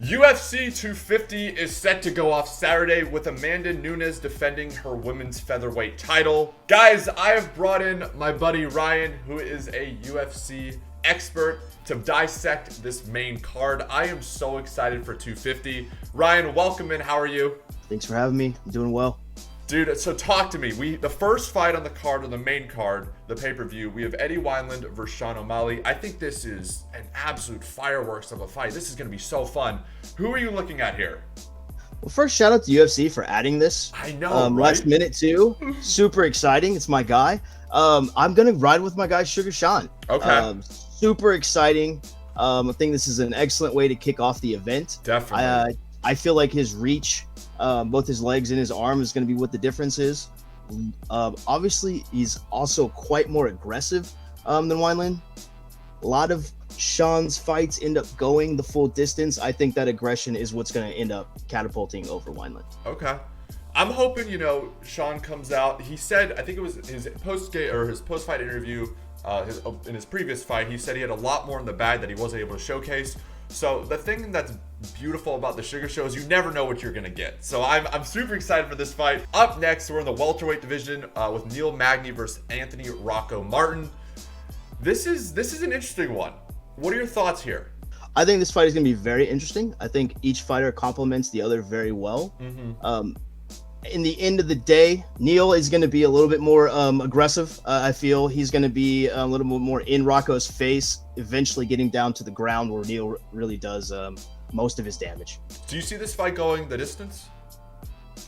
UFC 250 is set to go off Saturday with Amanda Nunes defending her women's featherweight title. Guys, I have brought in my buddy Ryan, who is a UFC expert, to dissect this main card. I am so excited for 250. Ryan, welcome in. How are you? Thanks for having me. I'm doing well. Dude, so talk to me. The first fight on the card, on the main card, the pay-per-view, we have Eddie Wineland versus Sean O'Malley. I think this is an absolute fireworks of a fight. This is going to be so fun. Who are you looking at here? Well, first, shout out to UFC for adding this. I know, right? Last minute, too. Super exciting. It's my guy. I'm going to ride with my guy, Sugar Sean. Okay. Super exciting. I think this is an excellent way to kick off the event. Definitely. I feel like his reach, both his legs and his arm, is going to be what the difference is. Obviously, he's also quite more aggressive than Wineland. A lot of Sean's fights end up going the full distance. I think that aggression is what's going to end up catapulting over Wineland. Okay. I'm hoping, Sean comes out. He said, I think it was his post-fight interview, in his previous fight, he said he had a lot more in the bag that he wasn't able to showcase. So the thing that's beautiful about the Sugar Show is you never know what you're going to get. So I'm super excited for this fight. Up next, we're in the welterweight division with Magny versus Anthony Rocco Martin. This is an interesting one. What are your thoughts here? I think this fight is going to be very interesting. I think each fighter complements the other very well. Mm-hmm. In the end of the day, Neil is going to be a little bit more aggressive. I feel he's going to be a little bit more in Rocco's face, eventually getting down to the ground where Neil really does most of his damage. Do you see this fight going the distance?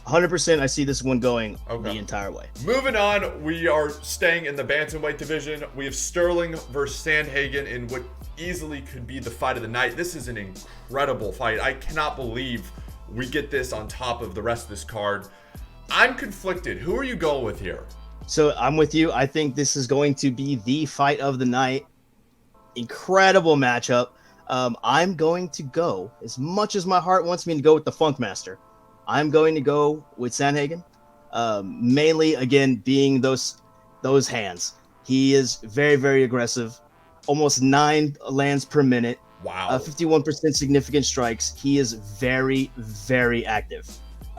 100%. I see this one going the entire way. Moving on, we are staying in the bantamweight division. We have Sterling versus Sandhagen in what easily could be the fight of the night. This is an incredible fight. I cannot believe we get this on top of the rest of this card. I'm conflicted. Who are you going with here? So I'm with you. I think this is going to be the fight of the night. Incredible matchup. I'm going to go, as much as my heart wants me to go with the Funk Master, I'm going to go with Sandhagen. Mainly, again, being those hands. He is very, very aggressive. Almost 9 lands per minute. Wow. 51% significant strikes. He is very, very active.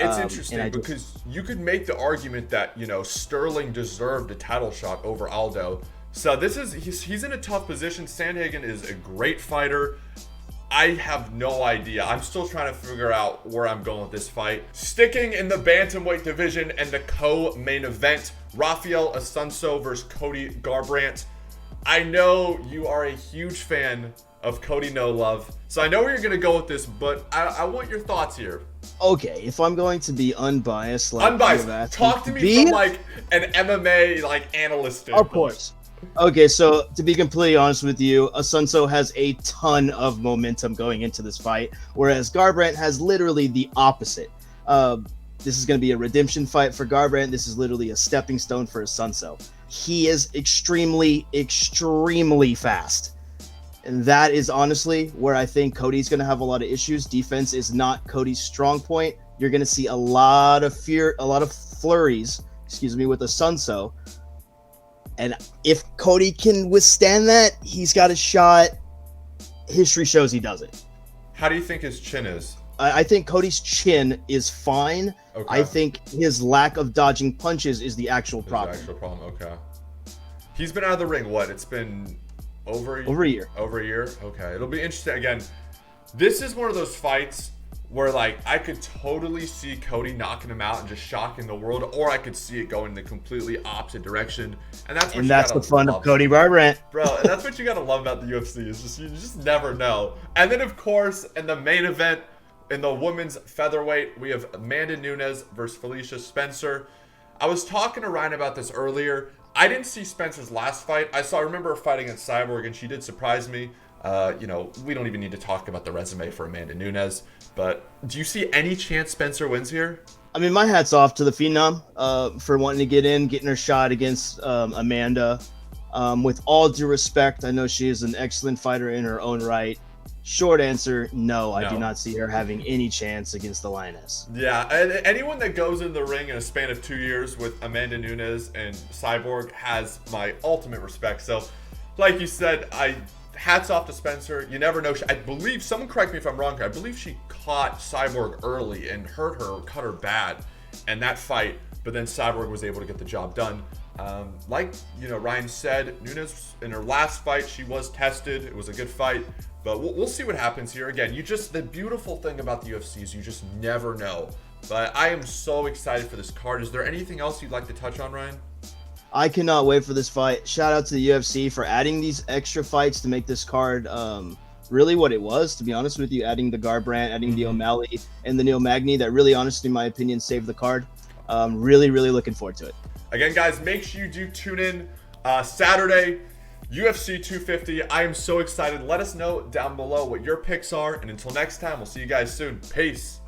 It's interesting because you could make the argument that, Sterling deserved a title shot over Aldo. So he's in a tough position. Sandhagen is a great fighter. I have no idea. I'm still trying to figure out where I'm going with this fight. Sticking in the bantamweight division and the co-main event, Raphael Assuncao versus Cody Garbrandt. I know you are a huge fan of Cody No Love, so I know where you're going to go with this, but I want your thoughts here. Okay, if I'm going to be unbiased, Talk to me from an MMA analyst standpoint. Of course. Okay, so to be completely honest with you, Assuncao has a ton of momentum going into this fight, whereas Garbrandt has literally the opposite. This is going to be a redemption fight for Garbrandt. This is literally a stepping stone for Assuncao. He is extremely, extremely fast. And that is honestly where I think Cody's going to have a lot of issues. Defense is not Cody's strong point. You're going to see a lot of flurries, with Assuncao. And if Cody can withstand that, he's got a shot. History shows he doesn't. How do you think his chin is? I think Cody's chin is fine. Okay. I think his lack of dodging punches is the actual problem. Okay. He's been out of the ring, it's been over a year. Over a year? Okay. It'll be interesting. Again, this is one of those fights where I could totally see Cody knocking him out and just shocking the world, or I could see it going in the completely opposite direction. And that's the fun of Cody Garbrandt. Bro, and that's what you gotta love about the UFC, is you just never know. And then of course, in the main event, in the women's featherweight, we have Amanda Nunes versus Felicia Spencer. I was talking to Ryan about this earlier. I didn't see Spencer's last fight. I remember her fighting against Cyborg, and she did surprise me. We don't even need to talk about the resume for Amanda Nunes. But do you see any chance Spencer wins here? I mean, my hat's off to the Phenom for wanting to getting her shot against Amanda. With all due respect, I know she is an excellent fighter in her own right. Short answer, no, I do not see her having any chance against the Lioness. Yeah, and anyone that goes in the ring in a span of 2 years with Amanda Nunes and Cyborg has my ultimate respect. So, like you said, I hats off to Spencer. You never know. I believe, someone correct me if I'm wrong here, I believe she caught Cyborg early and hurt her, cut her bad in that fight, but then Cyborg was able to get the job done. Like, Ryan said, Nunes, in her last fight, she was tested. It was a good fight, but we'll see what happens here. Again, the beautiful thing about the UFC is you just never know. But I am so excited for this card. Is there anything else you'd like to touch on, Ryan? I cannot wait for this fight. Shout out to the UFC for adding these extra fights to make this card really what it was, to be honest with you. Adding the Garbrandt, adding the O'Malley, and the Neil Magny, that really, honestly, in my opinion, saved the card. Really, really looking forward to it. Again, guys, make sure you do tune in Saturday, UFC 250. I am so excited. Let us know down below what your picks are. And until next time, we'll see you guys soon. Peace.